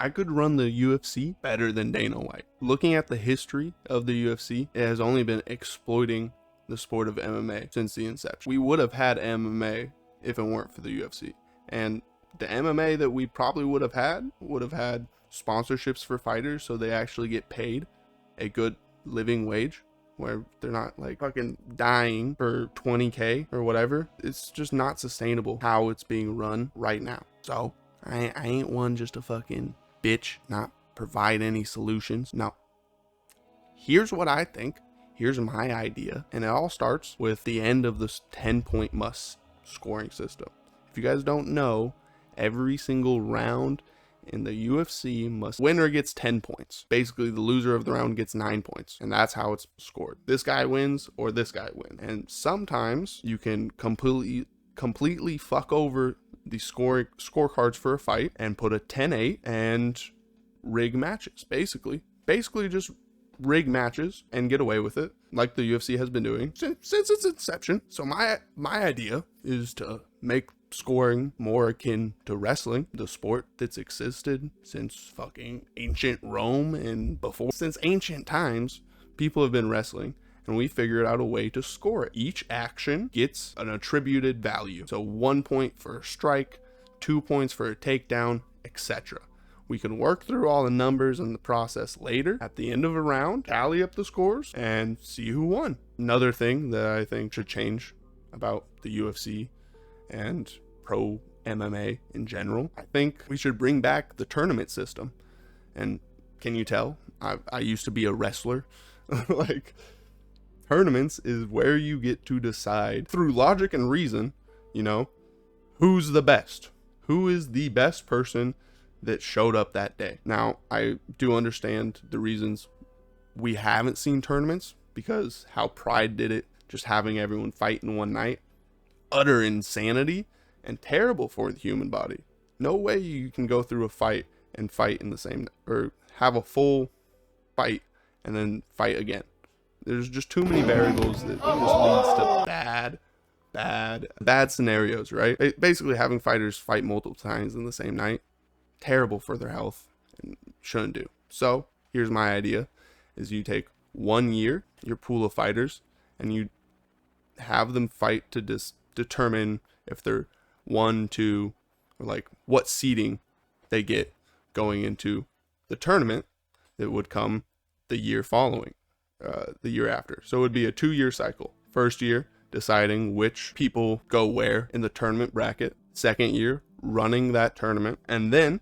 I could run the UFC better than Dana White. Looking at the history of the UFC, it has only been exploiting the sport of MMA since the inception. We would have had MMA if it weren't for the UFC. And the MMA that we probably would have had sponsorships for fighters so they actually get paid a good living wage where they're not like fucking dying for 20K or whatever. It's just not sustainable how it's being run right now. So I ain't one just to fucking bitch, not provide any solutions. No. Here's what I think. Here's my idea. And it all starts with the end of this 10-point must scoring system. If you guys don't know, every single round in the UFC winner gets 10 points. Basically, the loser of the round gets 9 points, and that's how it's scored. This guy wins or this guy wins. And sometimes you can completely fuck over the scorecards for a fight and put a 10-8 and rig matches. Basically just rig matches and get away with it, like the UFC has been doing since its inception. So my idea is to make scoring more akin to wrestling, the sport that's existed since fucking ancient Rome and before. Since ancient times, people have been wrestling, and we figured out a way to score it. Each action gets an attributed value. So 1 point for a strike, 2 points for a takedown, etc. We can work through all the numbers and the process later at the end of a round, tally up the scores, and see who won. Another thing that I think should change about the UFC and pro MMA in general, I think we should bring back the tournament system. And can you tell? I used to be a wrestler. Like, tournaments is where you get to decide through logic and reason, you know, who's the best. Who is the best person that showed up that day? Now, I do understand the reasons we haven't seen tournaments, because how Pride did it, just having everyone fight in one night. Utter insanity and terrible for the human body. No way you can go through a fight and fight in the same, or have a full fight and then fight again. There's just too many variables that just leads to bad scenarios, right? Basically, having fighters fight multiple times in the same night, terrible for their health and shouldn't do. So here's my idea: is you take 1 year, your pool of fighters, and you have them fight to determine if they're 1, 2, or like what seeding they get going into the tournament that would come the year following, the year after. So it would be a 2-year cycle. First year, deciding which people go where in the tournament bracket. Second year, running that tournament. And then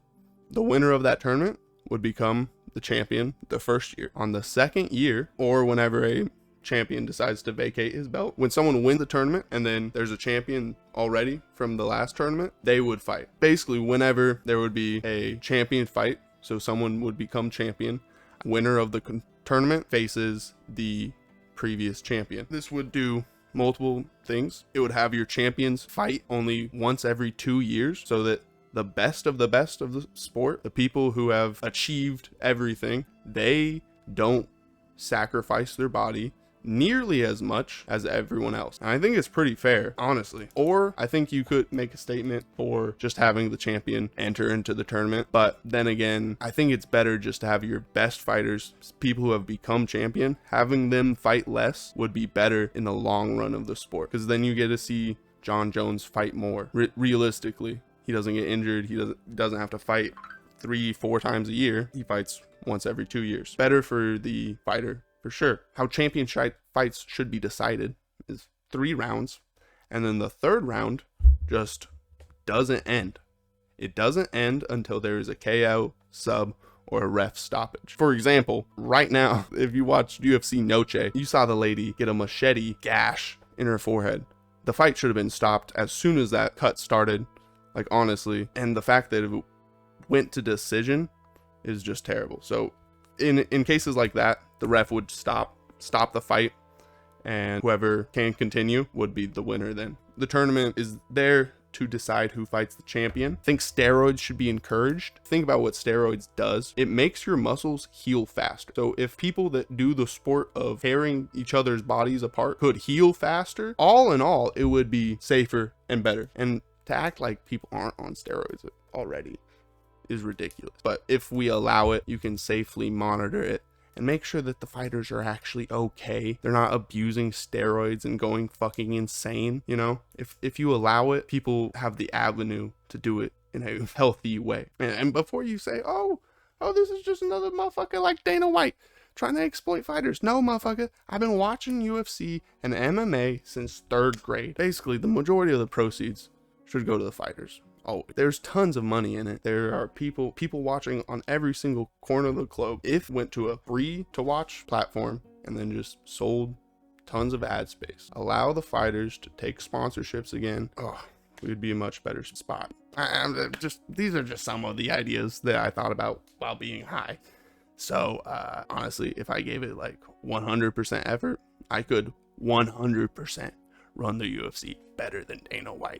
the winner of that tournament would become the champion the first year. On the second year, or whenever a champion decides to vacate his belt, when someone wins the tournament and then there's a champion already from the last tournament, they would fight. Basically, whenever there would be a champion fight, so someone would become champion, winner of the tournament faces the previous champion. This would do multiple things. It would have your champions fight only once every 2 years, so that the best of the sport, the people who have achieved everything, they don't sacrifice their body nearly as much as everyone else. And I think it's pretty fair, honestly. Or I think you could make a statement for just having the champion enter into the tournament. But then again, I think it's better just to have your best fighters, people who have become champion, having them fight less would be better in the long run of the sport, because then you get to see John Jones fight more. Realistically, he doesn't get injured. He doesn't have to fight 3-4 times a year. He fights once every 2 years. Better for the fighter, for sure. How championship fights should be decided is 3 rounds, and then the third round just doesn't end. It doesn't end until there is a KO, sub, or a ref stoppage. For example, right now, if you watched UFC Noche, you saw the lady get a machete gash in her forehead. The fight should have been stopped as soon as that cut started, like, honestly. And the fact that it went to decision is just terrible. So in cases like that, the ref would stop the fight, and whoever can continue would be the winner then. The tournament is there to decide who fights the champion. I think steroids should be encouraged. Think about what steroids does. It makes your muscles heal faster. So if people that do the sport of tearing each other's bodies apart could heal faster, all in all, it would be safer and better. And to act like people aren't on steroids already is ridiculous. But if we allow it, you can safely monitor it and make sure that the fighters are actually okay. They're not abusing steroids and going fucking insane, you know? If you allow it, people have the avenue to do it in a healthy way. And before you say, oh, this is just another motherfucker like Dana White trying to exploit fighters. No, motherfucker. I've been watching UFC and MMA since 3rd grade. Basically, the majority of the proceeds should go to the fighters. Oh, there's tons of money in it. There are people watching on every single corner of the globe. If went to a free to watch platform and then just sold tons of ad space, allow the fighters to take sponsorships again, we'd be a much better spot. These are just some of the ideas that I thought about while being high. So honestly, if I gave it like 100% effort, I could 100% run the UFC better than Dana White.